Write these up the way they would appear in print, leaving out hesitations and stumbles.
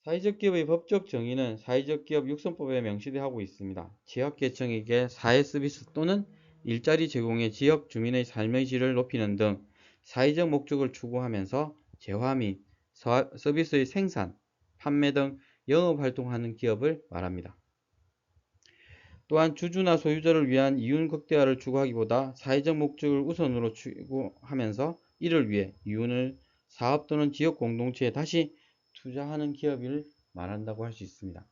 사회적 기업의 법적 정의는 사회적 기업 육성법에 명시되어 있습니다. 지역계층에게 사회 서비스 또는 일자리 제공해 지역 주민의 삶의 질을 높이는 등 사회적 목적을 추구하면서 재화 및 서비스의 생산, 판매 등 영업활동하는 기업을 말합니다. 또한 주주나 소유자를 위한 이윤 극대화를 추구하기보다 사회적 목적을 우선으로 추구하면서 이를 위해 이윤을 사업 또는 지역 공동체에 다시 투자하는 기업을 말한다고 할 수 있습니다.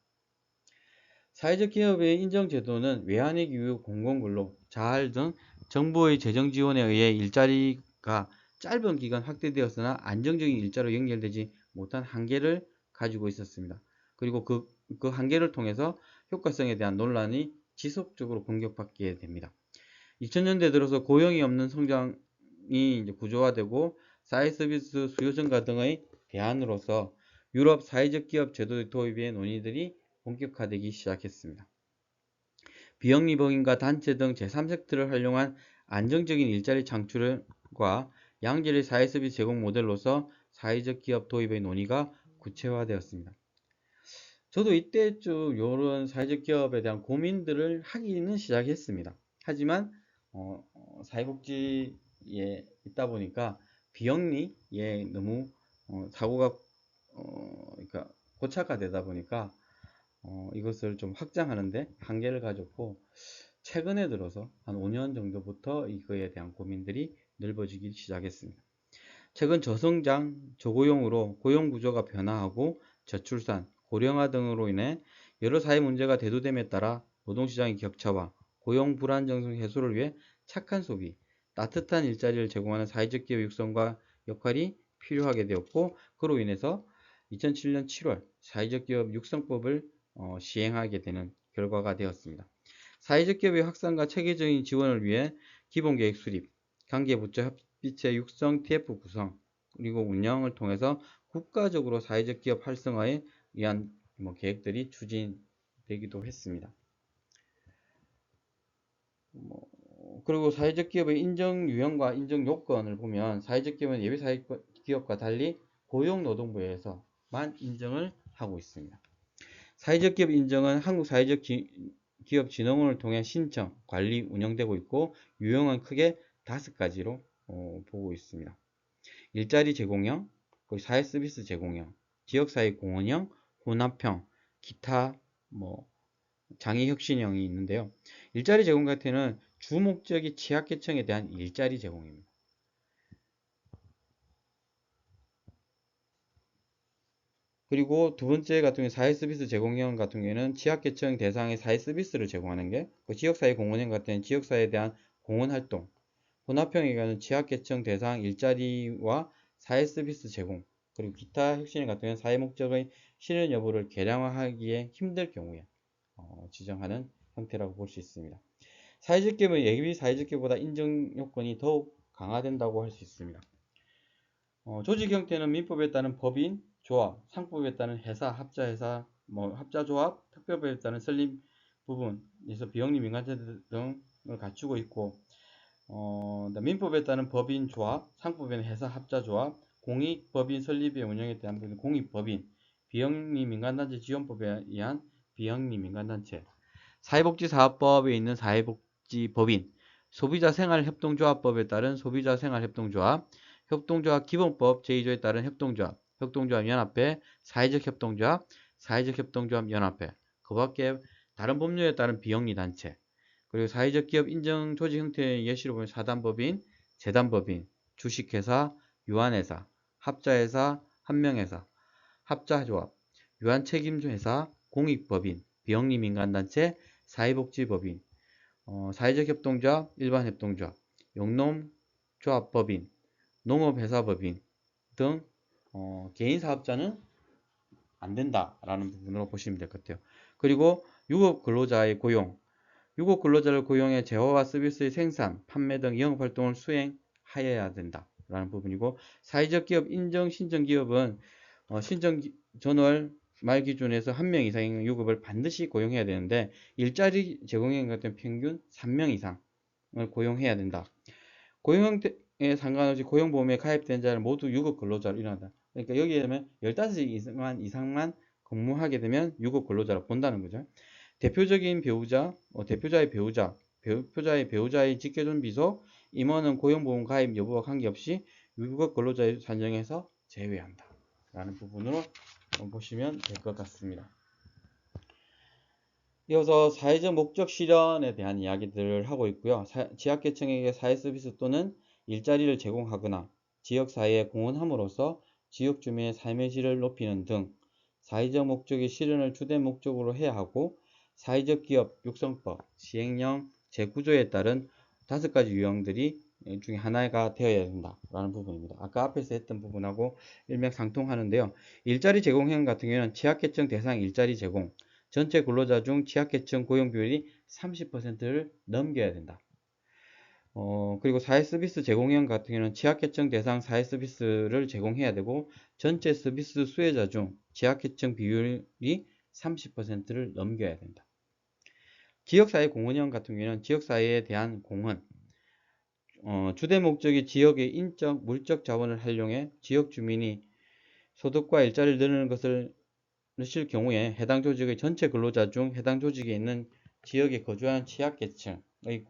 사회적 기업의 인정제도는 외환위기 이후 공공근로, 자활 등 정부의 재정 지원에 의해 일자리가 짧은 기간 확대되었으나 안정적인 일자로 연결되지 못한 한계를 가지고 있었습니다. 그리고 그 한계를 통해서 효과성에 대한 논란이 지속적으로 공격받게 됩니다. 2000년대 들어서 고용이 없는 성장이 구조화되고 사회 서비스 수요 증가 등의 대안으로서 유럽 사회적 기업 제도의 도입의 논의들이 본격화되기 시작했습니다. 비영리법인과 단체 등 제3섹터를 활용한 안정적인 일자리 창출과 양질의 사회 서비스 제공 모델로서 사회적 기업 도입의 논의가 구체화되었습니다. 저도 이때쯤 이런 사회적 기업에 대한 고민들을 하기는 시작했습니다. 하지만 사회복지에 있다 보니까 비영리에 너무 사고가 그러니까 고착화되다 보니까 이것을 좀 확장하는데 한계를 가졌고, 최근에 들어서 한 5년 정도부터 이거에 대한 고민들이 넓어지기 시작했습니다. 최근 저성장, 저고용으로 고용 구조가 변화하고 저출산, 고령화 등으로 인해 여러 사회 문제가 대두됨에 따라 노동시장의 격차와 고용 불안정성 해소를 위해 착한 소비, 따뜻한 일자리를 제공하는 사회적 기업 육성과 역할이 필요하게 되었고, 그로 인해서 2007년 7월 사회적 기업 육성법을 시행하게 되는 결과가 되었습니다. 사회적 기업의 확산과 체계적인 지원을 위해 기본계획 수립, 관계부처 협의체 육성 TF 구성, 그리고 운영을 통해서 국가적으로 사회적 기업 활성화에 위한 계획들이 추진되기도 했습니다. 그리고 사회적 기업의 인정 유형과 인정 요건을 보면 사회적 기업은 예비 사회적 기업과 달리 고용노동부에서만 인정을 하고 있습니다. 사회적 기업 인정은 한국 사회적 기업 진흥원을 통해 신청, 관리, 운영되고 있고 유형은 크게 5가지로 보고 있습니다. 일자리 제공형, 사회 서비스 제공형, 지역사회 공헌형, 혼합형, 기타 장애혁신형이 있는데요. 일자리 제공 같은 경우는 주 목적이 취약계층에 대한 일자리 제공입니다. 그리고 두 번째 같은 경우 사회 서비스 제공형 같은 경우에는 취약계층 대상의 사회 서비스를 제공하는 게, 지역사회 공헌형 같은 경우는 지역사회에 대한 공헌활동, 혼합형에 관한 취약계층 대상 일자리와 사회 서비스 제공, 그리고 기타 혁신 같은 경우는 사회 목적의 실현 여부를 계량화하기에 힘들 경우에 지정하는 형태라고 볼 수 있습니다. 사회적 기업은 예비 사회적 기업보다 인정 요건이 더욱 강화된다고 할 수 있습니다. 조직 형태는 민법에 따른 법인, 조합, 상법에 따른 회사, 합자회사, 합자조합, 특별법에 따른 설립 부분에서 비영리 민간체 등을 갖추고 있고, 민법에 따른 법인, 조합, 상법에는 회사, 합자조합, 공익법인 설립의 운영에 대한 부분 공익법인, 비영리 민간단체 지원법에 의한 비영리 민간단체, 사회복지사업법에 있는 사회복지법인, 소비자생활협동조합법에 따른 소비자생활협동조합, 협동조합 기본법 제2조에 따른 협동조합, 협동조합연합회, 사회적 협동조합, 사회적 협동조합 연합회, 그 밖에 다른 법률에 따른 비영리단체, 그리고 사회적 기업 인정 조직 형태의 예시로 보면 사단법인, 재단법인, 주식회사, 유한회사, 합자회사, 한명회사, 합자조합, 유한책임회사, 공익법인, 비영리민간단체, 사회복지법인, 사회적 협동조합, 일반협동조합, 영농조합법인, 농업회사법인 등 개인사업자는 안 된다라는 부분으로 보시면 될 것 같아요. 그리고 유급 근로자의 고용, 유급 근로자를 고용해 재화와 서비스의 생산, 판매 등 영업활동을 수행하여야 된다라는 부분이고, 사회적 기업 인정 신청 기업은 신청 전월 말 기준에서 1명 이상의 유급을 반드시 고용해야 되는데, 일자리 제공형 같은 평균 3명 이상을 고용해야 된다. 고용 형태에 상관없이 고용보험에 가입된 자를 모두 유급 근로자로 인한다. 그러니까 여기에 보면 15시 이상만 근무하게 되면 유급 근로자로 본다는 거죠. 대표적인 배우자, 대표자의 배우자, 배우자의 배우자의 직계존 비속, 임원은 고용보험 가입 여부와 관계없이 유급 근로자에 산정해서 제외한다. 라는 부분으로 보시면 될 것 같습니다. 이어서 사회적 목적 실현에 대한 이야기들을 하고 있고요. 지역계층에게 사회 서비스 또는 일자리를 제공하거나 지역사회에 공헌함으로써 지역 주민의 삶의 질을 높이는 등 사회적 목적의 실현을 주된 목적으로 해야 하고 사회적 기업 육성법 시행령 재구조에 따른 5가지 유형들이 중에 하나가 되어야 된다라는 부분입니다. 아까 앞에서 했던 부분하고 일맥상통하는데요. 일자리 제공형 같은 경우는 취약계층 대상 일자리 제공 전체 근로자 중 취약계층 고용 비율이 30%를 넘겨야 된다. 그리고 사회서비스 제공형 같은 경우는 취약계층 대상 사회서비스를 제공해야 되고 전체 서비스 수혜자 중 취약계층 비율이 30%를 넘겨야 된다. 지역사회 공헌형 같은 경우는 지역사회에 대한 공헌, 주된 목적이 지역의 인적, 물적 자원을 활용해 지역 주민이 소득과 일자리를 늘리는 것을 실 경우에 해당 조직의 전체 근로자 중 해당 조직에 있는 지역에 거주하는 취약계층의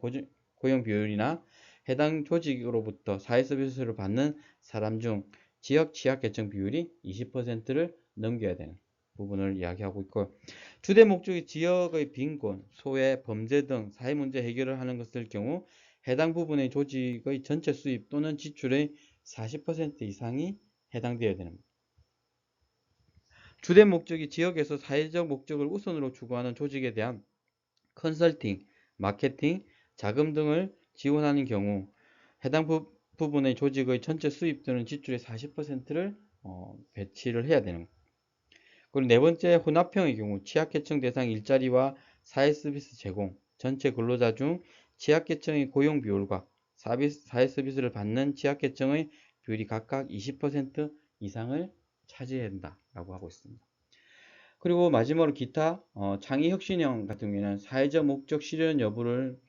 고용 비율이나 해당 조직으로부터 사회서비스를 받는 사람 중 지역 취약계층 비율이 20%를 넘겨야 되는 부분을 이야기하고 있고 주된 목적이 지역의 빈곤, 소외, 범죄 등 사회문제 해결을 하는 것일 경우 해당 부분의 조직의 전체 수입 또는 지출의 40% 이상이 해당되어야 됩니다. 주된 목적이 지역에서 사회적 목적을 우선으로 추구하는 조직에 대한 컨설팅, 마케팅, 자금 등을 지원하는 경우 해당 부분의 조직의 전체 수입 또는 지출의 40%를 배치를 해야 되는 거예요. 그리고 네 번째 혼합형의 경우 취약계층 대상 일자리와 사회서비스 제공, 전체 근로자 중 취약계층의 고용 비율과 사회서비스를 받는 취약계층의 비율이 각각 20% 이상을 차지해야 된다라고 하고 있습니다. 그리고 마지막으로 기타 창의혁신형 같은 경우에는 사회적 목적 실현 여부를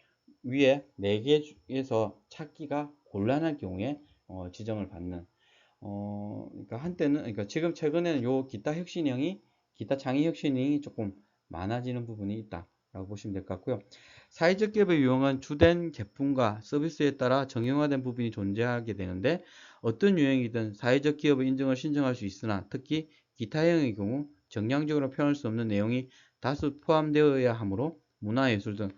위해 4개에서 찾기가 곤란할 경우에 지정을 받는 그러니까 한때는 그러니까 지금 최근에는 요 기타 창의혁신형이 조금 많아지는 부분이 있다라고 보시면 될 것 같고요. 사회적 기업의 유형은 주된 제품과 서비스에 따라 정형화된 부분이 존재하게 되는데 어떤 유형이든 사회적 기업의 인정을 신청할 수 있으나 특히 기타형의 경우 정량적으로 표현할 수 없는 내용이 다수 포함되어야 하므로 문화예술 등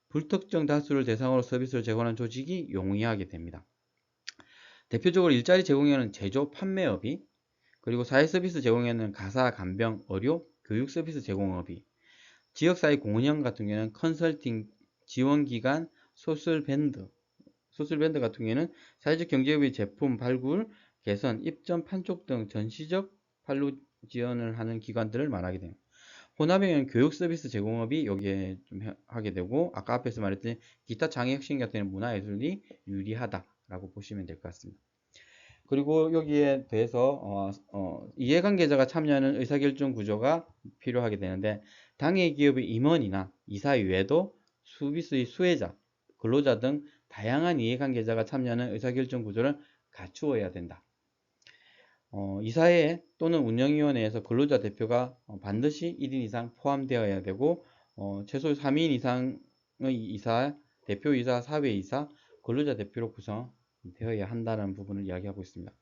불특정 다수를 대상으로 서비스를 제공하는 조직이 용이하게 됩니다. 대표적으로 일자리 제공에는 제조, 판매업이 그리고 사회서비스 제공에는 가사, 간병, 의료, 교육 서비스 제공업이 지역사회 공헌형 같은 경우에는 컨설팅, 지원기관, 소셜밴드 같은 경우에는 사회적 경제업의 제품 발굴, 개선, 입점, 판촉 등 전시적 판로 지원을 하는 기관들을 말하게 됩니다. 혼합형은 교육 서비스 제공업이 여기에 좀 하게 되고 아까 앞에서 말했던 기타 장애혁신 같은 경우는 문화예술이 유리하다라고 보시면 될 것 같습니다. 그리고 여기에 대해서 이해관계자가 참여하는 의사결정 구조가 필요하게 되는데 당해 기업의 임원이나 이사 외에도 서비스의 수혜자, 근로자 등 다양한 이해관계자가 참여하는 의사결정 구조를 갖추어야 된다. 이사회 또는 운영위원회에서 근로자 대표가 반드시 1인 이상 포함되어야 되고 최소 3인 이상의 이사, 대표이사, 사회이사, 근로자 대표로 구성되어야 한다는 부분을 이야기하고 있습니다.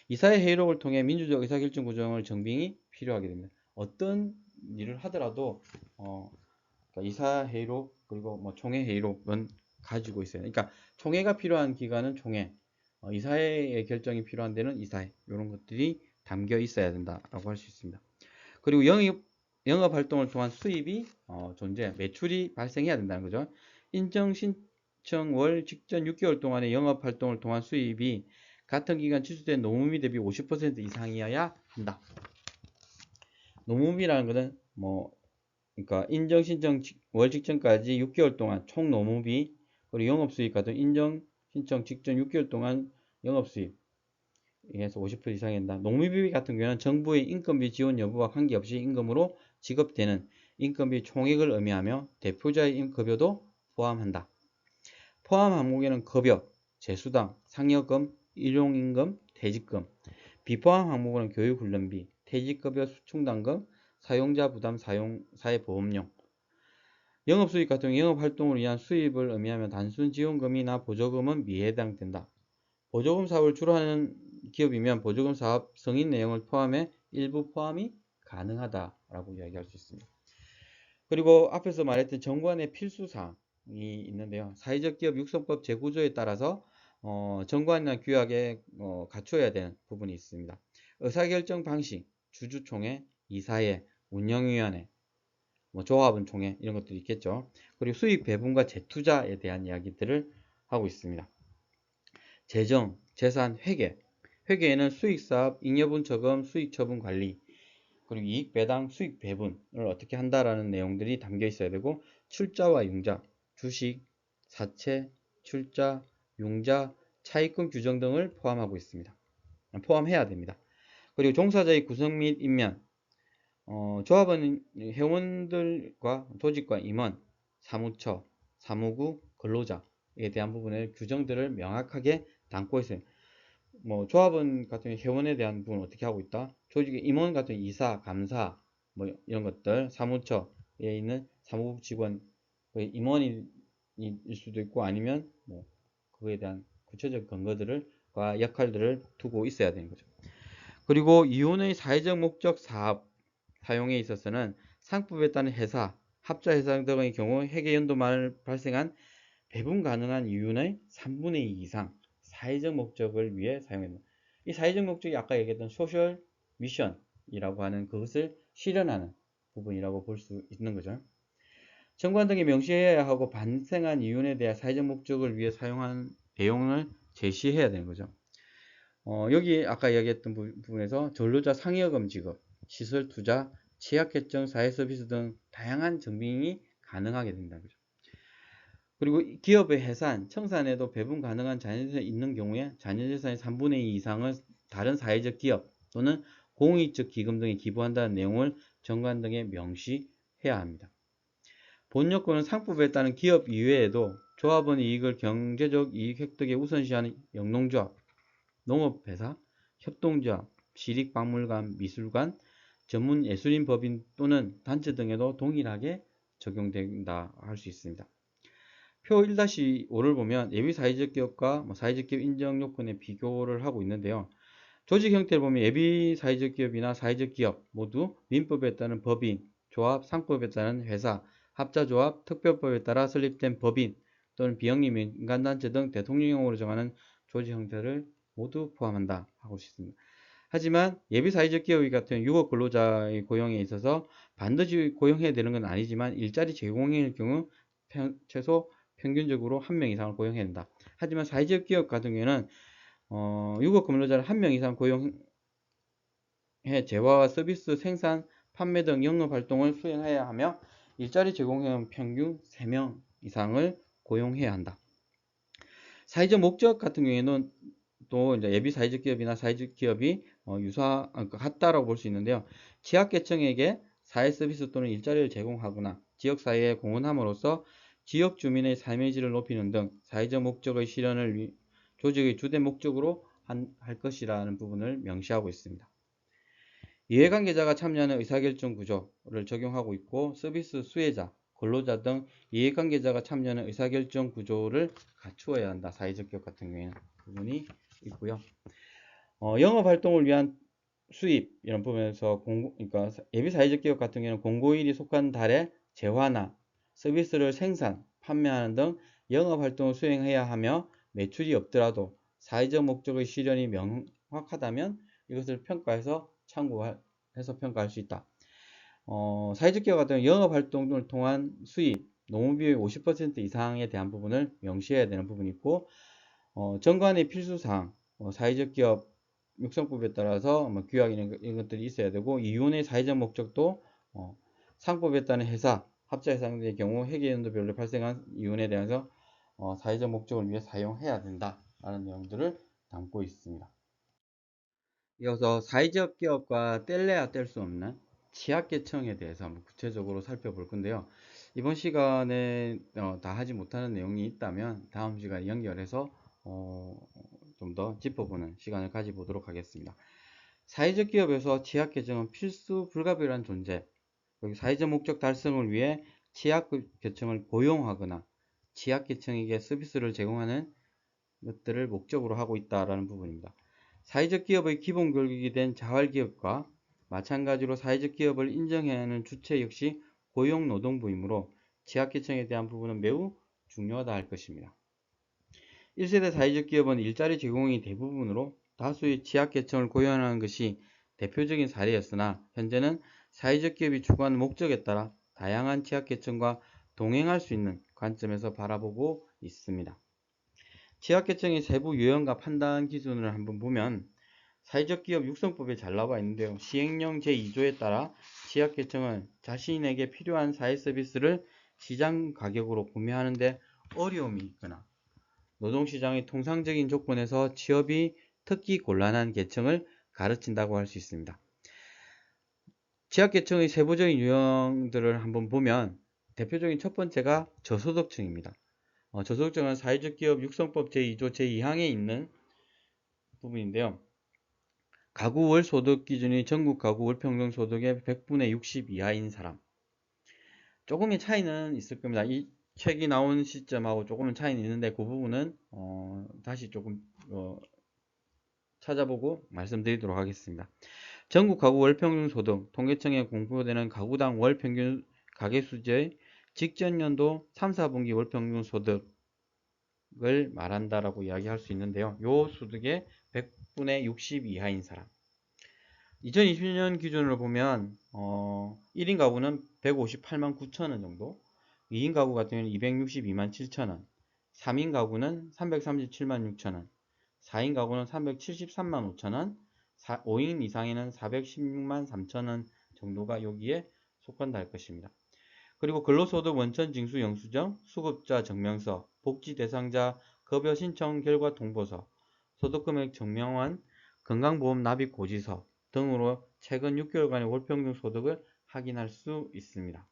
이사회 회의록을 통해 민주적 의사결정 구조의 정빙이 필요하게 됩니다. 어떤 일을 하더라도 그러니까 이사회의록 그리고 뭐 총회회의록은 가지고 있어요. 그러니까 총회가 필요한 기관은 총회, 이사회의 결정이 필요한 데는 이사회 이런 것들이 담겨 있어야 된다라고 할 수 있습니다. 그리고 영업 활동을 통한 수입이 매출이 발생해야 된다는 거죠. 인정 신청 월 직전 6개월 동안의 영업 활동을 통한 수입이 같은 기간 지수된 노무비 대비 50% 이상이어야 한다. 노무비라는 것은 그러니까 인정 신청 월 직전까지 6개월 동안 총 노무비 그리고 영업수입 같은 인정 신청 직전 6개월 동안 영업수입 에서 50% 이상이 된다. 노무비 같은 경우는 정부의 인건비 지원 여부와 관계없이 임금으로 지급되는 인건비 총액을 의미하며 대표자의 급여도 포함한다. 포함 항목에는 급여, 재수당, 상여금, 일용임금, 퇴직금, 비포함 항목은 교육훈련비, 퇴직급여, 충당금, 사용자 부담 사회보험료. 영업수익 같은 경우 영업활동을 위한 수입을 의미하면 단순 지원금이나 보조금은 미해당된다. 보조금 사업을 주로 하는 기업이면 보조금 사업 승인 내용을 포함해 일부 포함이 가능하다라고 이야기할 수 있습니다. 그리고 앞에서 말했던 정관의 필수사항이 있는데요. 사회적 기업 육성법 제구조에 따라서 정관이나 규약에 갖춰야 되는 부분이 있습니다. 의사결정 방식, 주주총회, 이사회, 운영위원회, 조합원 총회 이런 것들이 있겠죠. 그리고 수익 배분과 재투자에 대한 이야기들을 하고 있습니다. 재정, 재산, 회계. 회계에는 수익사업, 잉여분 저금, 수익처분 관리, 그리고 이익 배당, 수익 배분을 어떻게 한다라는 내용들이 담겨 있어야 되고, 출자와 융자, 주식, 사채, 출자, 융자, 차입금 규정 등을 포함하고 있습니다. 포함해야 됩니다. 그리고 종사자의 구성 및 임면, 조합은 회원들과 조직과 임원, 사무처, 사무국, 근로자에 대한 부분의 규정들을 명확하게 담고 있어요. 조합원 같은 경우 회원에 대한 부분을 어떻게 하고 있다? 조직의 임원 같은 경우 이사, 감사, 이런 것들, 사무처에 있는 사무국 직원, 임원일 수도 있고 아니면 그거에 대한 구체적 근거들을 과 역할들을 두고 있어야 되는 거죠. 그리고 이혼의 사회적 목적 사업 사용에 있어서는 상법에 따른 회사, 합자 회사 등의 경우 회계연도말 발생한 배분 가능한 이윤의 3분의 2 이상 사회적 목적을 위해 사용합니다. 이 사회적 목적이 아까 얘기했던 소셜 미션이라고 하는 그것을 실현하는 부분이라고 볼 수 있는 거죠. 정관 등에 명시해야 하고 발생한 이윤에 대한 사회적 목적을 위해 사용한 내용을 제시해야 되는 거죠. 여기 아까 이야기했던 부분에서 전로자 상여금 지급, 시설 투자, 취약 결정, 사회 서비스 등 다양한 증빙이 가능하게 된다는 거죠. 그리고 기업의 해산, 청산에도 배분 가능한 자녀재산이 있는 경우에 자녀재산의 3분의 2 이상을 다른 사회적 기업 또는 공익적 기금 등에 기부한다는 내용을 정관 등에 명시해야 합니다. 본요건은 상법에 따른 기업 이외에도 조합원의 이익을 경제적 이익 획득에 우선시하는 영농조합, 농업회사, 협동조합, 시립박물관, 미술관, 전문예술인 법인 또는 단체 등에도 동일하게 적용된다 할 수 있습니다. 표 1-5를 보면 예비 사회적 기업과 사회적 기업 인정 요건의 비교를 하고 있는데요. 조직 형태를 보면 예비 사회적 기업이나 사회적 기업 모두 민법에 따른 법인, 조합, 상법에 따른 회사, 합자조합, 특별법에 따라 설립된 법인 또는 비영리 민간단체 등 대통령령으로 정하는 조직 형태를 모두 포함한다 하고 있습니다. 하지만 예비 사회적 기업이 같은 유급 근로자의 고용에 있어서 반드시 고용해야 되는 건 아니지만 일자리 제공일 경우 최소 평균적으로 1명 이상을 고용해야 된다. 하지만 사회적 기업 같은 경우에는 유급 근로자를 1명 이상 고용해 재화와 서비스 생산, 판매 등 영업 활동을 수행해야 하며 일자리 제공형 평균 3명 이상을 고용해야 한다. 사회적 목적 같은 경우에는 또 이제 예비 사회적 기업이나 사회적 기업이 같다라고 볼 수 있는데요. 취약계층에게 사회 서비스 또는 일자리를 제공하거나 지역사회에 공헌함으로써 지역 주민의 삶의 질을 높이는 등 사회적 목적의 실현을 조직의 주된 목적으로 할 것이라는 부분을 명시하고 있습니다. 이해관계자가 참여하는 의사결정 구조를 적용하고 있고 서비스 수혜자, 근로자 등 이해관계자가 참여하는 의사결정 구조를 갖추어야 한다. 사회적 기업 같은 경우에는 부분이 있고요. 영업활동을 위한 수입 이런 부분에서 그러니까 예비 사회적 기업 같은 경우는 공고일이 속한 달에 재화나 서비스를 생산, 판매하는 등 영업활동을 수행해야 하며 매출이 없더라도 사회적 목적의 실현이 명확하다면 이것을 평가해서 참고해서 평가할 수 있다. 사회적 기업 같은 경우 영업활동을 통한 수입, 노무비의 50% 이상에 대한 부분을 명시해야 되는 부분이 있고 정관의 필수사항, 사회적 기업 육성법에 따라서 규약 이런 것들이 있어야 되고 이윤의 사회적 목적도 상법에 따른 회사, 합자 회사의 경우 회계연도별로 발생한 이윤에 대해서 사회적 목적을 위해 사용해야 된다라는 내용들을 담고 있습니다. 이어서 사회적 기업과 뗄래야 뗄 수 없는 취약계층에 대해서 한번 구체적으로 살펴볼 건데요. 이번 시간에 다 하지 못하는 내용이 있다면 다음 시간에 연결해서 좀 더 짚어보는 시간을 가져보도록 하겠습니다. 사회적 기업에서 취약계층은 필수 불가피한 존재, 사회적 목적 달성을 위해 취약계층을 고용하거나 취약계층에게 서비스를 제공하는 것들을 목적으로 하고 있다는 부분입니다. 사회적 기업의 기본 교육이 된 자활기업과 마찬가지로 사회적 기업을 인정해야 하는 주체 역시 고용노동부이므로 취약계층에 대한 부분은 매우 중요하다 할 것입니다. 1세대 사회적 기업은 일자리 제공이 대부분으로 다수의 취약계층을 고용하는 것이 대표적인 사례였으나 현재는 사회적 기업이 추구하는 목적에 따라 다양한 취약계층과 동행할 수 있는 관점에서 바라보고 있습니다. 취약계층의 세부 유형과 판단 기준을 한번 보면 사회적 기업 육성법에 잘 나와 있는데요. 시행령 제2조에 따라 취약계층은 자신에게 필요한 사회 서비스를 시장 가격으로 구매하는 데 어려움이 있거나 노동시장의 통상적인 조건에서 취업이 특히 곤란한 계층을 가르친다고 할 수 있습니다. 취약계층의 세부적인 유형들을 한번 보면 대표적인 첫 번째가 저소득층입니다. 저소득층은 사회적 기업 육성법 제2조 제2항에 있는 부분인데요. 가구 월 소득 기준이 전국 가구 월 평균 소득의 100분의 60 이하인 사람. 조금의 차이는 있을 겁니다. 이 책이 나온 시점하고 조금은 차이는 있는데 그 부분은 다시 조금 찾아보고 말씀드리도록 하겠습니다. 전국 가구 월평균 소득, 통계청에 공표되는 가구당 월평균 가계수지의 직전 연도 3, 4분기 월평균 소득을 말한다라고 이야기할 수 있는데요. 요 소득의 100분의 60 이하인 사람. 2020년 기준으로 보면 1인 가구는 158만 9천원 정도, 2인 가구 같은 경우는 262만 7천원, 3인 가구는 337만 6천원, 4인 가구는 373만 5천원, 5인 이상에는 416만 3천원 정도가 여기에 속한다 할 것입니다. 그리고 근로소득 원천 징수 영수증, 수급자 증명서, 복지 대상자 급여 신청 결과 통보서, 소득금액 증명원, 건강보험 납입 고지서 등으로 최근 6개월간의 월평균 소득을 확인할 수 있습니다.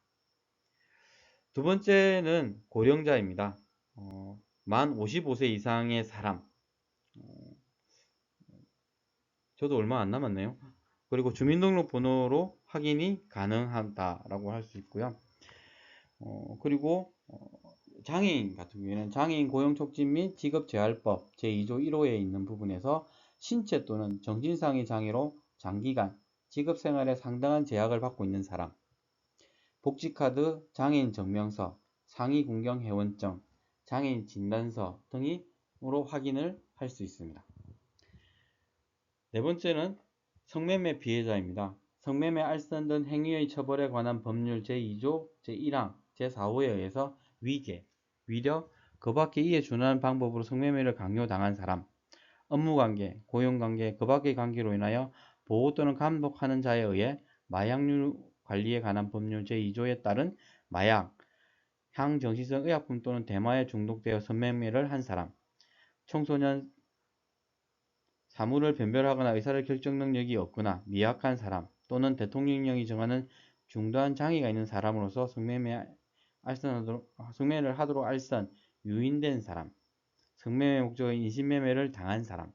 두 번째는 고령자입니다. 만 55세 이상의 사람. 저도 얼마 안 남았네요. 그리고 주민등록번호로 확인이 가능하다라고 할 수 있고요. 그리고 장애인 같은 경우에는 장애인 고용촉진 및 직업재활법 제2조 1호에 있는 부분에서 신체 또는 정신상의 장애로 장기간 직업생활에 상당한 제약을 받고 있는 사람, 복지카드, 장애인 증명서, 상위군경회원증, 장애인 진단서 등으로 확인을 할 수 있습니다. 네 번째는 성매매 피해자입니다. 성매매, 알선 등 행위의 처벌에 관한 법률 제2조 제1항 제4호에 의해서 위계, 위력, 그 밖에 이에 준하는 방법으로 성매매를 강요당한 사람, 업무관계, 고용관계, 그 밖의 관계로 인하여 보호 또는 감독하는 자에 의해 마약류 관리에 관한 법률 제2조에 따른 마약, 향정신성 의약품 또는 대마에 중독되어 성매매를 한 사람, 청소년 사물을 변별하거나 의사를 결정 능력이 없거나 미약한 사람 또는 대통령령이 정하는 중도한 장애가 있는 사람으로서 성매매를 하도록 알선, 유인된 사람, 성매매 목적의 인신매매를 당한 사람,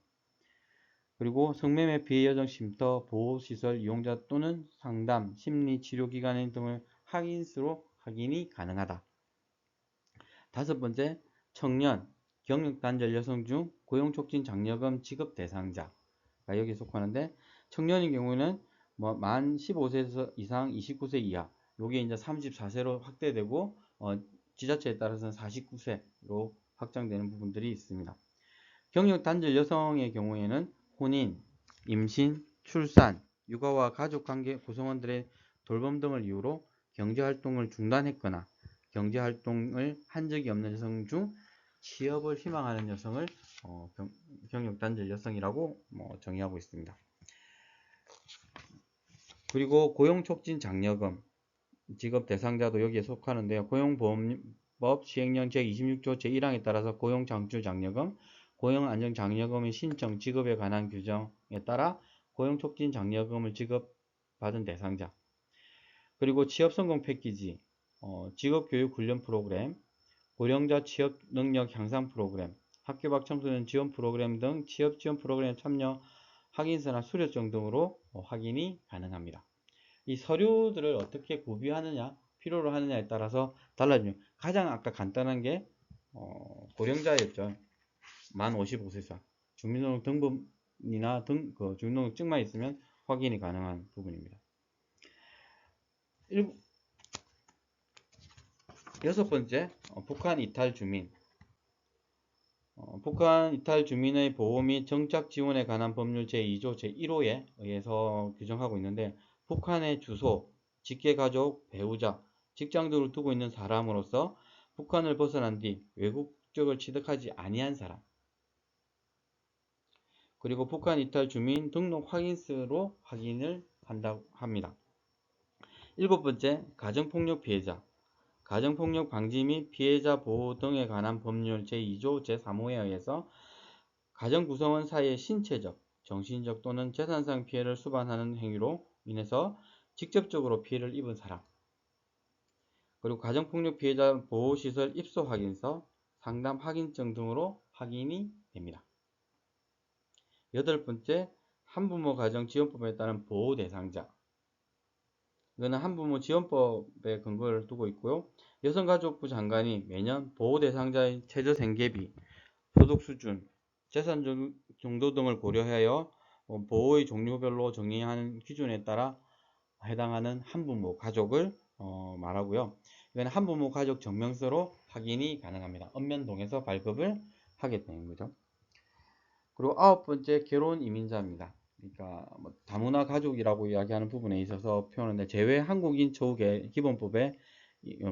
그리고 성매매 피해 여정 쉼터, 보호시설 이용자 또는 상담, 심리, 치료기관 등을 확인수로 확인이 가능하다. 다섯 번째, 청년, 경력단절 여성 중 고용촉진 장려금 지급 대상자가 여기에 속하는데, 청년인 경우는 만 15세 이상 29세 이하, 요게 이제 34세로 확대되고 지자체에 따라서는 49세로 확장되는 부분들이 있습니다. 경력단절 여성의 경우에는 혼인, 임신, 출산, 육아와 가족관계 구성원들의 돌봄 등을 이유로 경제활동을 중단했거나 경제활동을 한 적이 없는 여성 중 취업을 희망하는 여성을 경력단절 여성이라고 정의하고 있습니다. 그리고 고용촉진 장려금 지급 대상자도 여기에 속하는데요. 고용보험법 시행령 제26조 제1항에 따라서 고용장려금, 고용안정장려금의 신청, 지급에 관한 규정에 따라 고용촉진 장려금을 지급받은 대상자, 그리고 취업성공 패키지, 직업교육 훈련 프로그램, 고령자 취업 능력 향상 프로그램, 학교 밖 청소년 지원 프로그램 등 취업 지원 프로그램에 참여 확인서나 수료증 등으로 확인이 가능합니다. 이 서류들을 어떻게 구비하느냐, 필요로 하느냐에 따라서 달라집니다. 가장 아까 간단한 게 고령자였죠. 만 55세 이상. 주민등록등본이나 주민등록증만 있으면 확인이 가능한 부분입니다. 여섯 번째, 북한 이탈 주민. 북한 이탈 주민의 보호 및 정착 지원에 관한 법률 제2조 제1호에 의해서 규정하고 있는데, 북한의 주소, 직계가족, 배우자, 직장 등을 두고 있는 사람으로서 북한을 벗어난 뒤 외국적을 취득하지 아니한 사람, 그리고 북한 이탈 주민 등록 확인서로 확인을 한다고 합니다. 일곱 번째, 가정폭력 피해자. 가정폭력 방지 및 피해자 보호 등에 관한 법률 제2조 제3호에 의해서 가정 구성원 사이의 신체적, 정신적 또는 재산상 피해를 수반하는 행위로 인해서 직접적으로 피해를 입은 사람, 그리고 가정폭력 피해자 보호시설 입소 확인서, 상담 확인증 등으로 확인이 됩니다. 여덟 번째, 한부모 가정지원법에 따른 보호 대상자. 이거는 한부모 지원법에 근거를 두고 있고요. 여성가족부 장관이 매년 보호 대상자의 최저 생계비, 소득 수준, 재산 정도 등을 고려하여 보호의 종류별로 정리하는 기준에 따라 해당하는 한부모 가족을 말하고요. 이건 한부모 가족 증명서로 확인이 가능합니다. 읍면동에서 발급을 하게 되는 거죠. 그리고 아홉 번째, 결혼 이민자입니다. 그러니까 다문화 가족이라고 이야기하는 부분에 있어서 표현하는데, 제외 한국인 처우개 기본법에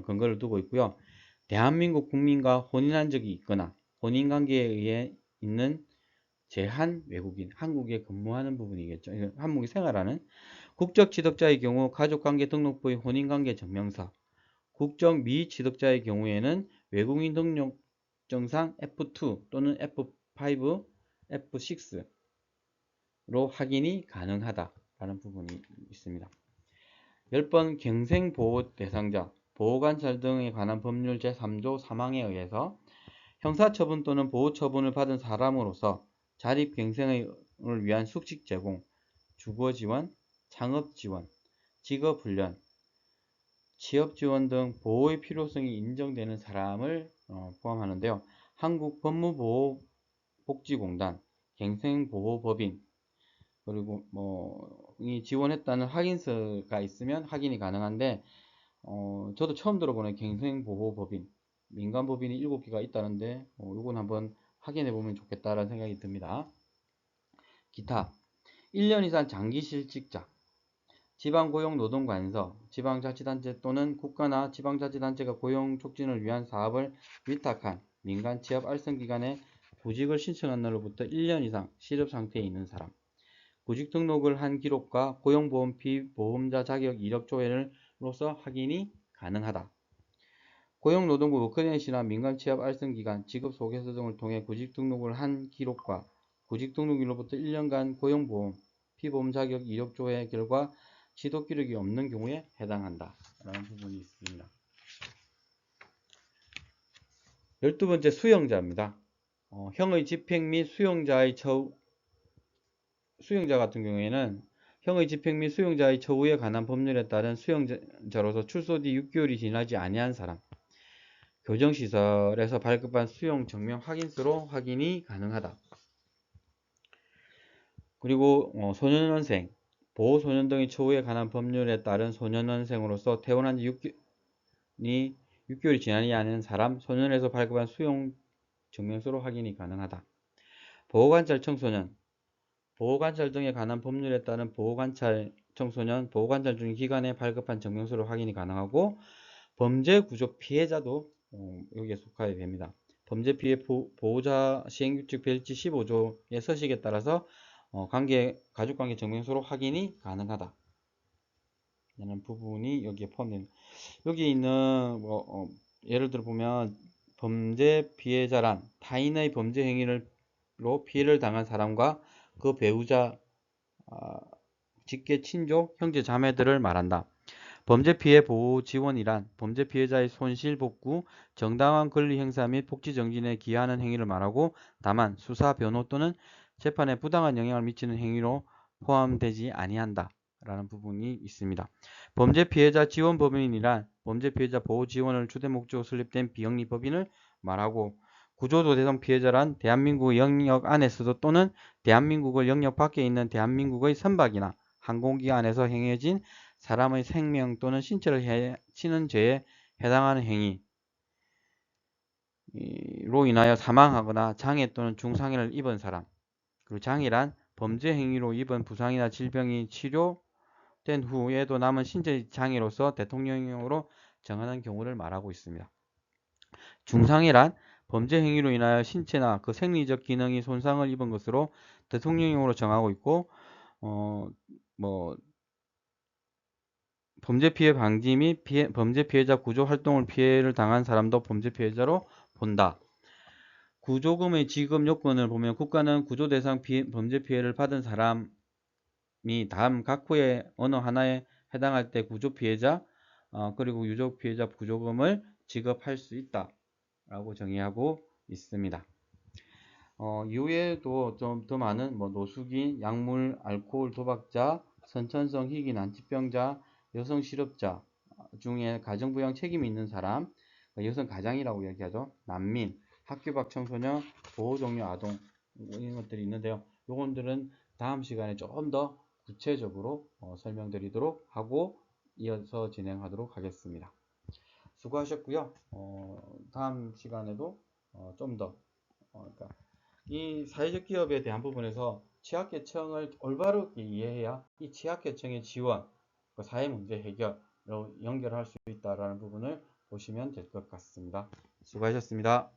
근거를 두고 있고요. 대한민국 국민과 혼인한 적이 있거나 혼인관계에 의해 있는 제한 외국인, 한국에 근무하는 부분이겠죠. 한국에 생활하는 국적 취득자의 경우 가족관계 등록부의 혼인관계 증명서, 국적 미취득자의 경우에는 외국인 등록증상 F2 또는 F5, F6로 확인이 가능하다라는 부분이 있습니다. 10번 갱생보호 대상자, 보호관찰 등에 관한 법률 제3조 3항에 의해서 형사처분 또는 보호처분을 받은 사람으로서 자립갱생을 위한 숙식 제공, 주거지원, 창업지원, 직업훈련, 취업지원 등 보호의 필요성이 인정되는 사람을 포함하는데요. 한국법무보호복지공단, 갱생보호법인, 그리고 이 지원했다는 확인서가 있으면 확인이 가능한데, 저도 처음 들어보는 갱생보호법인, 민간법인이 7개가 있다는데 이건 한번 확인해 보면 좋겠다라는 생각이 듭니다. 기타 1년 이상 장기실직자, 지방고용노동관서, 지방자치단체 또는 국가나 지방자치단체가 고용 촉진을 위한 사업을 위탁한 민간취업 알선기관에 구직을 신청한 날로부터 1년 이상 실업상태에 있는 사람, 구직 등록을 한 기록과 고용보험 피보험자 자격 이력 조회로서 확인이 가능하다. 고용노동부 워크넷이나 민간취업 알선기관, 직업소개서 등을 통해 구직 등록을 한 기록과 구직 등록일로부터 1년간 고용보험 피보험 자격 이력 조회 결과 취득 기록이 없는 경우에 해당한다 라는 부분이 있습니다. 12번째, 수용자입니다. 형의 집행 및 수용자 같은 경우에는 형의 집행 및 수용자의 처우에 관한 법률에 따른 수용자로서 출소 뒤 6개월이 지나지 아니한 사람, 교정시설에서 발급한 수용 증명 확인서로 확인이 가능하다. 그리고 소년원생, 보호소년 등의 처우에 관한 법률에 따른 소년원생으로서 태어난 지 6개월이 지나지 않은 사람, 소년에서 발급한 수용 증명서로 확인이 가능하다. 보호관찰 청소년, 보호관찰 등에 관한 법률에 따른 보호관찰 청소년, 보호관찰 중 기관에 발급한 증명서로 확인이 가능하고, 범죄구조 피해자도 여기에 속하게 됩니다. 범죄피해 보호자 시행규칙 별지 15조의 서식에 따라서 가족관계 증명서로 확인이 가능하다 라는 부분이 여기에 포함됩니다. 여기 있는 예를 들어 보면 범죄 피해자란 타인의 범죄 행위로 피해를 당한 사람과 그 배우자, 직계 친족, 형제 자매들을 말한다. 범죄 피해 보호 지원이란 범죄 피해자의 손실 복구, 정당한 권리 행사 및 복지 정진에 기하는 행위를 말하고, 다만 수사, 변호 또는 재판에 부당한 영향을 미치는 행위로 포함되지 아니한다 라는 부분이 있습니다. 범죄 피해자 지원 법인이란 범죄 피해자 보호 지원을 주된 목적으로 설립된 비영리 법인을 말하고, 구조조 대상 피해자란 대한민국 영역 안에서도 또는 대한민국을 영역 밖에 있는 대한민국의 선박이나 항공기관에서 행해진 사람의 생명 또는 신체를 해치는 죄에 해당하는 행위로 인하여 사망하거나 장애 또는 중상해를 입은 사람, 그리고 장애란 범죄 행위로 입은 부상이나 질병이 치료된 후에도 남은 신체 장애로서 대통령령으로 정하는 경우를 말하고 있습니다. 중상해란 범죄 행위로 인하여 신체나 그 생리적 기능이 손상을 입은 것으로 대통령령으로 정하고 있고, 범죄 피해 방지 및 범죄 피해자 구조 활동을 피해를 당한 사람도 범죄 피해자로 본다. 구조금의 지급 요건을 보면 국가는 구조 대상 범죄 피해를 받은 사람이 다음 각 후의 어느 하나에 해당할 때 구조 피해자 그리고 유족 피해자 구조금을 지급할 수 있다 라고 정의하고 있습니다. 이외에도 좀 더 많은 노숙인, 약물, 알코올 도박자, 선천성 희귀 난치병자, 여성 실업자 중에 가정부양 책임이 있는 사람, 여성 가장이라고 얘기하죠. 난민, 학교 밖 청소년, 보호종료 아동 이런 것들이 있는데요. 요것들은 다음 시간에 조금 더 구체적으로 설명드리도록 하고 이어서 진행하도록 하겠습니다. 수고하셨고요. 다음 시간에도 좀 더 그러니까 이 사회적 기업에 대한 부분에서 취약계층을 올바르게 이해해야 이 취약계층의 지원, 그 사회 문제 해결로 연결할 수 있다는 부분을 보시면 될 것 같습니다. 수고하셨습니다.